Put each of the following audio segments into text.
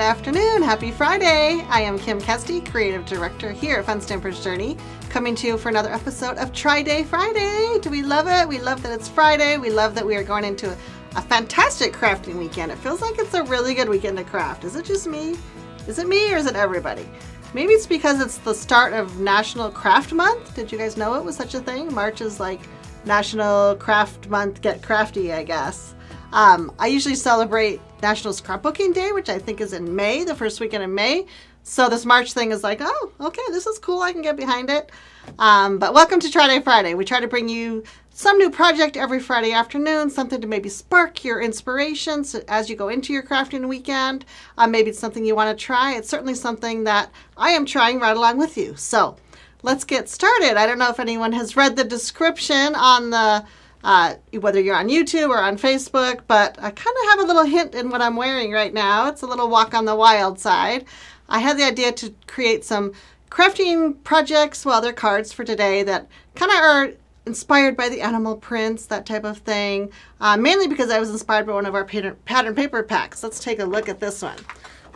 afternoon. Happy Friday. I am Kim Kesti, Creative Director here at Fun Stampers Journey, coming to you for another episode of Tryday Friday. Do we love it? We love that it's Friday. We love that we are going into a fantastic crafting weekend. It feels like it's a really good weekend to craft. Is it just me? Is it me or is it everybody? Maybe it's because it's the start of National Craft Month. Did you guys know it was such a thing? March is like National Craft Month, get crafty, I guess. I usually celebrate National Scrapbooking Day, which I think is in May, the first weekend in May. So this March thing is like, oh, okay, this is cool. I can get behind it. But welcome to Tryday Friday. We try to bring you some new project every Friday afternoon, something to maybe spark your inspiration as you go into your crafting weekend. Maybe it's something you want to try. It's certainly something that I am trying right along with you. So let's get started. I don't know if anyone has read the description on the whether you're on YouTube or on Facebook, but I kind of have a little hint in what I'm wearing right now. It's a little walk on the wild side. I had the idea to create some crafting projects, well, they're cards for today that kind of are inspired by the animal prints, that type of thing, mainly because I was inspired by one of our pattern paper packs. Let's take a look at this one.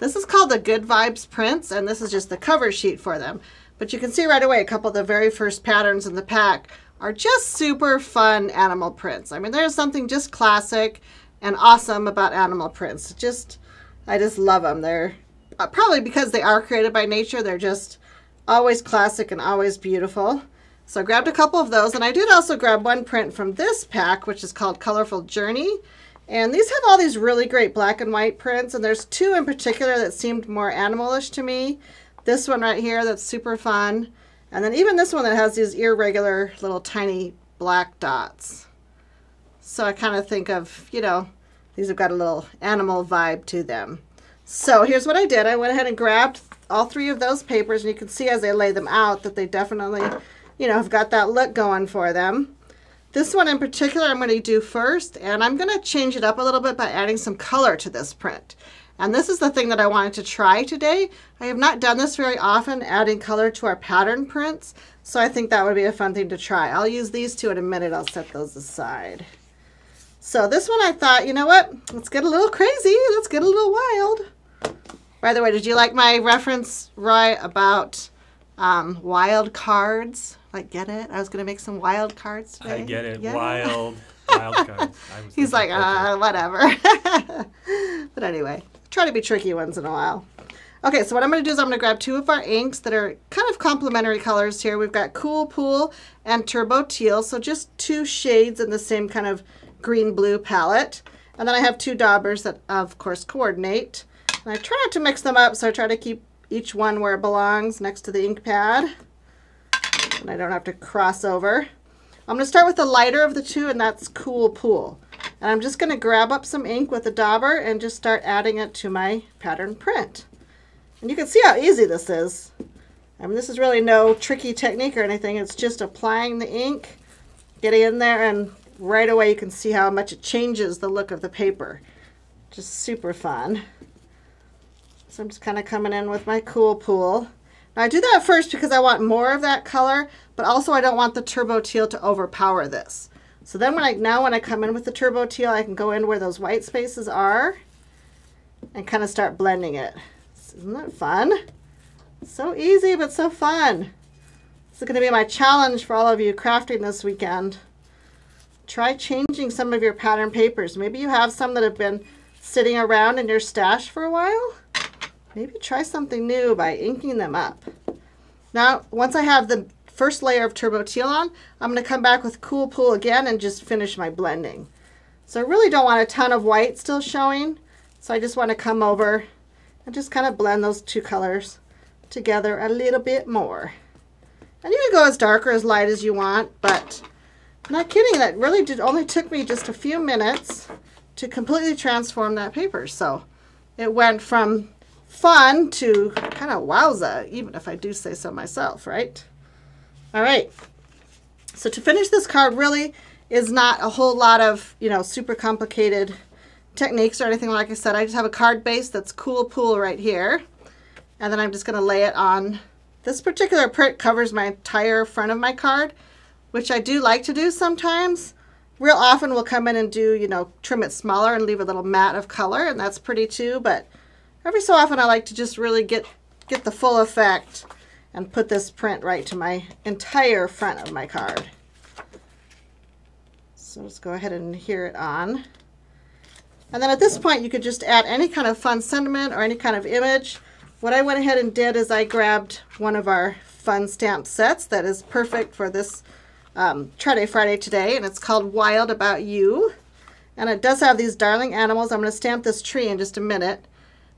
This is called the Good Vibes Prints, and this is just the cover sheet for them. But you can see right away a couple of the very first patterns in the pack are just super fun animal prints. I mean, there's something just classic and awesome about animal prints. I just love them. They're probably because they are created by nature. They're just always classic and always beautiful. So I grabbed a couple of those, and I did also grab one print from this pack, which is called Colorful Journey. And these have all these really great black and white prints, and there's two in particular that seemed more animalish to me. This one right here that's super fun. And then even this one that has these irregular little tiny black dots. So I kind of think of, you know, these have got a little animal vibe to them. So here's what I did. I went ahead and grabbed all three of those papers, and you can see as I lay them out that they definitely, you know, have got that look going for them. This one in particular I'm going to do first, and I'm going to change it up a little bit by adding some color to this print. And this is the thing that I wanted to try today. I have not done this very often, adding color to our pattern prints, so I think that would be a fun thing to try. I'll use these two in a minute. I'll set those aside. So this one I thought, you know what? Let's get a little crazy. Let's get a little wild. By the way, did you like my reference, Roy, about wild cards? Like, get it? I was going to make some wild cards today. I get it. Yeah. Wild cards. He's like, whatever. But anyway, try to be tricky once in a while. Okay, so what I'm going to do is I'm going to grab two of our inks that are kind of complementary colors here. We've got Cool Pool and Turbo Teal, so just two shades in the same kind of green-blue palette. And then I have two daubers that, of course, coordinate. And I try not to mix them up, so I try to keep each one where it belongs next to the ink pad. And I don't have to cross over. I'm going to start with the lighter of the two, and that's Cool Pool. And I'm just going to grab up some ink with a dauber and just start adding it to my pattern print. And you can see how easy this is. I mean, this is really no tricky technique or anything. It's just applying the ink, getting in there, and right away you can see how much it changes the look of the paper. Just super fun. So I'm just kind of coming in with my Cool Pool. Now I do that first because I want more of that color, but also I don't want the Turbo Teal to overpower this. So then when I come in with the Turbo Teal, I can go in where those white spaces are and kind of start blending it. Isn't that fun? So easy, but so fun. This is going to be my challenge for all of you crafting this weekend. Try changing some of your pattern papers. Maybe you have some that have been sitting around in your stash for a while. Maybe try something new by inking them up. Now, once I have the first layer of Turbo Teal on, I'm going to come back with Cool Pool again and just finish my blending. So I really don't want a ton of white still showing, so I just want to come over and just kind of blend those two colors together a little bit more. And you can go as dark or as light as you want, but I'm not kidding, that really only took me just a few minutes to completely transform that paper. So it went from fun to kind of wowza, even if I do say so myself, right? All right. So to finish this card really is not a whole lot of, you know, super complicated techniques or anything. Like I said, I just have a card base that's Cool Pool right here. And then I'm just going to lay it on. This particular print covers my entire front of my card, which I do like to do sometimes. Real often we'll come in and do, you know, trim it smaller and leave a little mat of color, and that's pretty too, but every so often I like to just really get the full effect and put this print right to my entire front of my card. So let's go ahead and adhere it on. And then at this point you could just add any kind of fun sentiment or any kind of image. What I went ahead and did is I grabbed one of our fun stamp sets that is perfect for this Tryday Friday today, and it's called Wild About You. And it does have these darling animals. I'm going to stamp this tree in just a minute.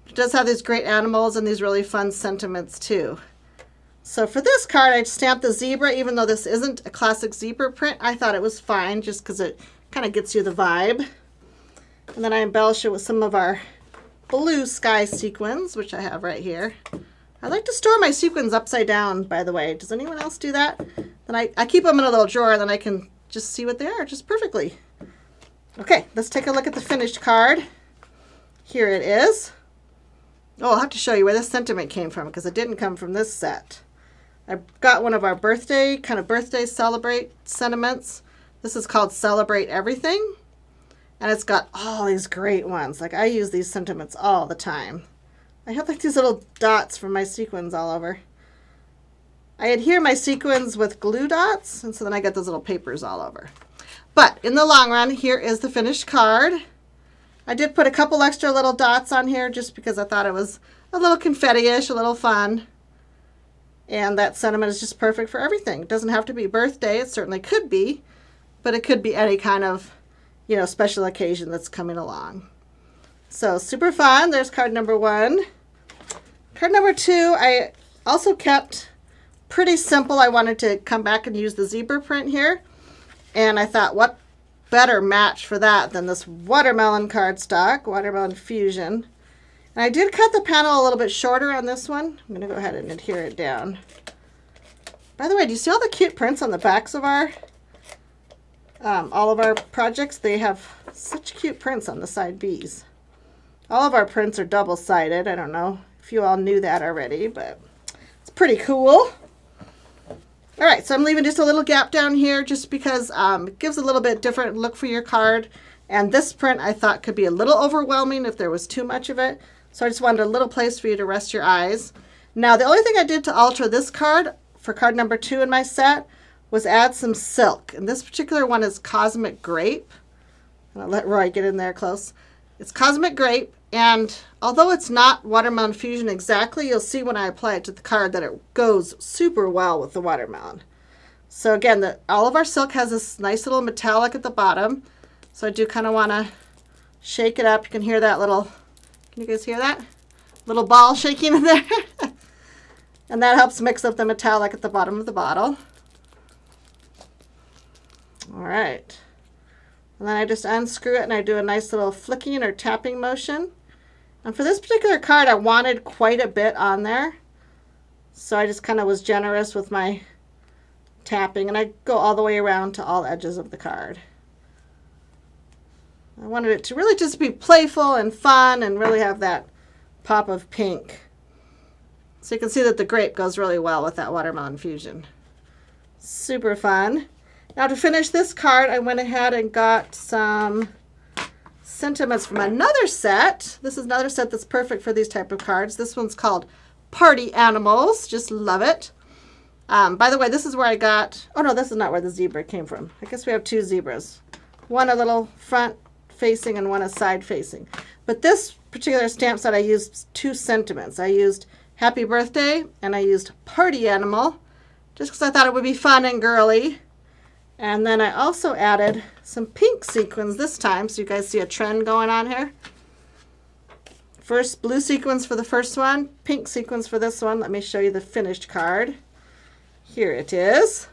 It does have these great animals and these really fun sentiments too. So for this card, I stamped the zebra. Even though this isn't a classic zebra print, I thought it was fine just because it kind of gets you the vibe. And then I embellish it with some of our blue sky sequins, which I have right here. I like to store my sequins upside down, by the way. Does anyone else do that? Then I keep them in a little drawer, and then I can just see what they are just perfectly. Okay, let's take a look at the finished card. Here it is. Oh, I'll have to show you where this sentiment came from because it didn't come from this set. I got one of our birthday celebrate sentiments. This is called Celebrate Everything. And it's got all these great ones. Like, I use these sentiments all the time. I have like these little dots from my sequins all over. I adhere my sequins with glue dots, and so then I get those little papers all over. But in the long run, here is the finished card. I did put a couple extra little dots on here just because I thought it was a little confetti-ish, a little fun. And that sentiment is just perfect for everything. It doesn't have to be birthday. It certainly could be, but it could be any kind of, you know, special occasion that's coming along. So super fun. There's card number 1. Card number 2, I also kept pretty simple. I wanted to come back and use the zebra print here. And I thought, what better match for that than this watermelon cardstock, Watermelon Fusion. And I did cut the panel a little bit shorter on this one. I'm going to go ahead and adhere it down. By the way, do you see all the cute prints on the backs of our, all of our projects? They have such cute prints on the side B's. All of our prints are double-sided. I don't know if you all knew that already, but it's pretty cool. All right, so I'm leaving just a little gap down here just because it gives a little bit different look for your card. And this print I thought could be a little overwhelming if there was too much of it. So I just wanted a little place for you to rest your eyes. Now, the only thing I did to alter this card for card number 2 in my set was add some silk. And this particular one is Cosmic Grape. I'll let Roy get in there close. It's Cosmic Grape, and although it's not Watermelon Fusion exactly, you'll see when I apply it to the card that it goes super well with the watermelon. So again, all of our silk has this nice little metallic at the bottom. So I do kind of want to shake it up. You can hear that little, can you guys hear that? Little ball shaking in there. And that helps mix up the metallic at the bottom of the bottle. All right. And then I just unscrew it and I do a nice little flicking or tapping motion. And for this particular card, I wanted quite a bit on there. So I just kind of was generous with my tapping, and I go all the way around to all edges of the card. I wanted it to really just be playful and fun and really have that pop of pink. So you can see that the grape goes really well with that Watermelon Fusion. Super fun. Now to finish this card, I went ahead and got some sentiments from another set. This is another set that's perfect for these type of cards. This one's called Party Animals. Just love it. By the way, this is where I got, oh no, this is not where the zebra came from. I guess we have 2 zebras. One a little front facing and one a side facing. But this particular stamp set, I used 2 sentiments. I used Happy Birthday and I used Party Animal, just because I thought it would be fun and girly. And then I also added some pink sequins this time, so you guys see a trend going on here. First blue sequins for the first one, pink sequins for this one. Let me show you the finished card. Here it is.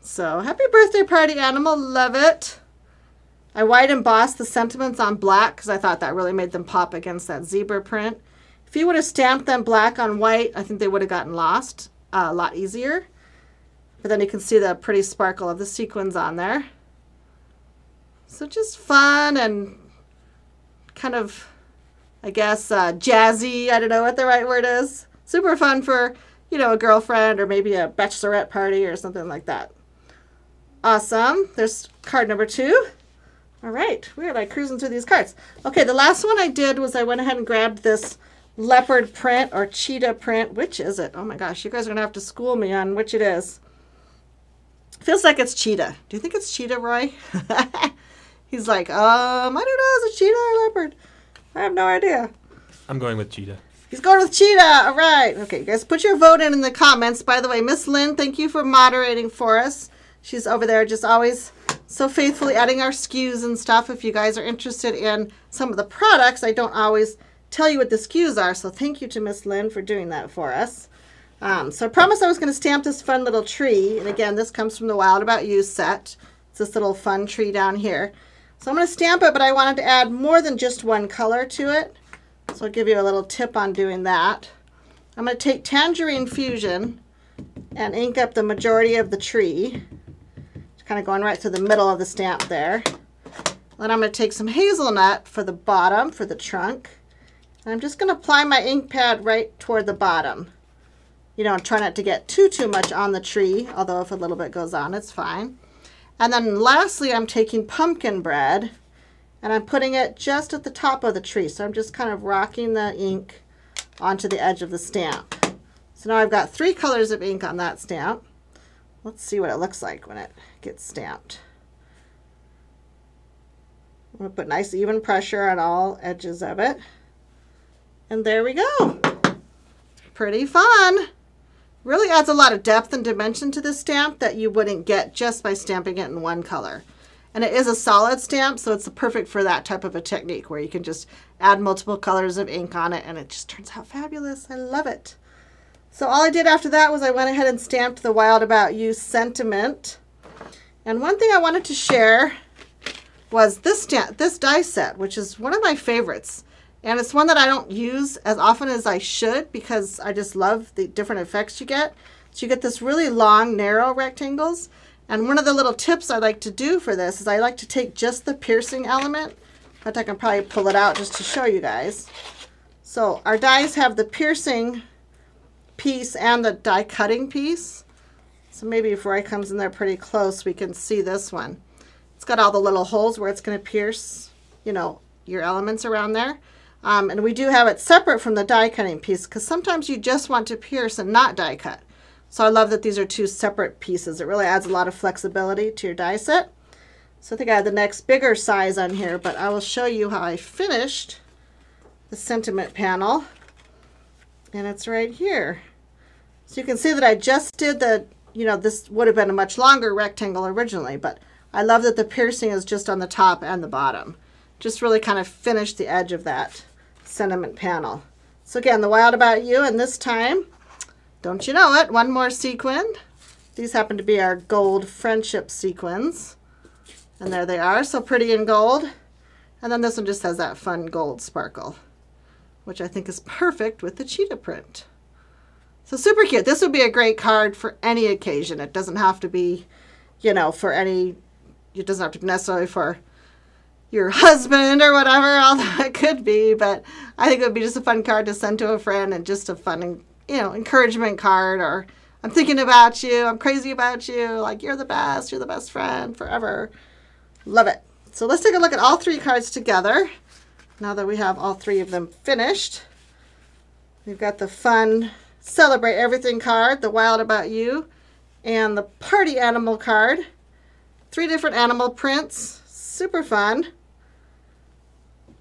So Happy Birthday Party Animal, love it. I white embossed the sentiments on black because I thought that really made them pop against that zebra print. If you would have stamped them black on white, I think they would have gotten lost a lot easier. But then you can see the pretty sparkle of the sequins on there. So just fun and kind of, I guess, jazzy. I don't know what the right word is. Super fun for, you know, a girlfriend or maybe a bachelorette party or something like that. Awesome. There's card number 2. All right, we're like cruising through these cards. Okay, the last one I did was I went ahead and grabbed this leopard print or cheetah print. Which is it? Oh my gosh, you guys are going to have to school me on which it is. Feels like it's cheetah. Do you think it's cheetah, Roy? He's like, I don't know, is it cheetah or leopard? I have no idea. I'm going with cheetah. He's going with cheetah. All right. Okay, you guys put your vote in the comments. By the way, Miss Lynn, thank you for moderating for us. She's over there just always so faithfully adding our SKUs and stuff. If you guys are interested in some of the products, I don't always tell you what the SKUs are. So thank you to Miss Lynn for doing that for us. So I promised I was going to stamp this fun little tree. And again, this comes from the Wild About You set. It's this little fun tree down here. So I'm going to stamp it, but I wanted to add more than just one color to it. So I'll give you a little tip on doing that. I'm going to take Tangerine Fusion and ink up the majority of the tree. Just kind of going right through the middle of the stamp there. Then I'm going to take some hazelnut for the bottom, for the trunk. And I'm just going to apply my ink pad right toward the bottom. You know, try not to get too much on the tree, although if a little bit goes on, it's fine. And then lastly, I'm taking pumpkin bread and I'm putting it just at the top of the tree. So I'm just kind of rocking the ink onto the edge of the stamp. So now I've got 3 colors of ink on that stamp. Let's see what it looks like when it gets stamped. I'm going to put nice even pressure on all edges of it. And there we go. Pretty fun. Really adds a lot of depth and dimension to this stamp that you wouldn't get just by stamping it in one color. And it is a solid stamp, so it's perfect for that type of a technique where you can just add multiple colors of ink on it and it just turns out fabulous. I love it. So all I did after that was I went ahead and stamped the Wild About You sentiment. And one thing I wanted to share was this die set, which is one of my favorites. And it's one that I don't use as often as I should because I just love the different effects you get. So you get this really long, narrow rectangles. And one of the little tips I like to do for this is I like to take just the piercing element. In fact, I can probably pull it out just to show you guys. So our dies have the piercing piece and the die cutting piece. So maybe if Roy comes in there pretty close, we can see this one. It's got all the little holes where it's going to pierce, you know, your elements around there. And we do have it separate from the die cutting piece because sometimes you just want to pierce and not die cut. So I love that these are 2 separate pieces. It really adds a lot of flexibility to your die set. So I think I have the next bigger size on here, but I will show you how I finished the sentiment panel. And it's right here. So you can see that I just did the, you know, this would have been a much longer rectangle originally, but I love that the piercing is just on the top and the bottom. Just really kind of finished the edge of that sentiment panel. So again, the Wild About You, and this time, don't you know it, one more sequin. These happen to be our gold friendship sequins. And there they are, so pretty in gold. And then this one just has that fun gold sparkle, which I think is perfect with the cheetah print. So super cute. This would be a great card for any occasion. It doesn't have to be, you know, for any, it doesn't have to be necessarily for your husband or whatever, although it could be, but I think it would be just a fun card to send to a friend and just a fun, you know, encouragement card, or I'm thinking about you, I'm crazy about you, like you're the best friend forever. Love it. So let's take a look at all 3 cards together. Now that we have all 3 of them finished, we've got the fun Celebrate Everything card, the Wild About You, and the Party Animal card. 3 different animal prints, super fun.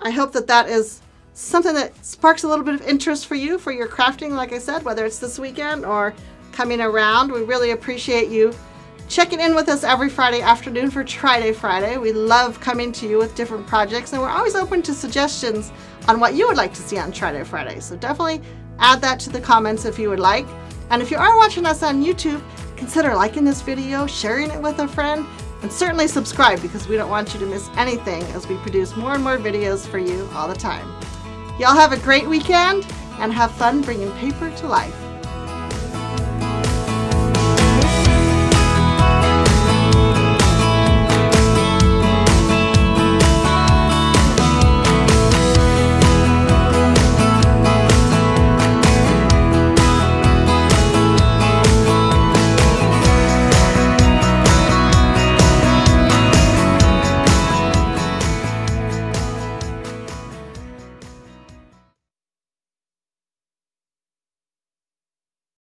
I hope that that is something that sparks a little bit of interest for you for your crafting, like I said, whether it's this weekend or coming around. We really appreciate you checking in with us every Friday afternoon for Tryday Friday. We love coming to you with different projects, and we're always open to suggestions on what you would like to see on Tryday Friday. So definitely add that to the comments if you would like. And if you are watching us on YouTube, consider liking this video, sharing it with a friend, and certainly subscribe because we don't want you to miss anything as we produce more and more videos for you all the time. Y'all have a great weekend and have fun bringing paper to life.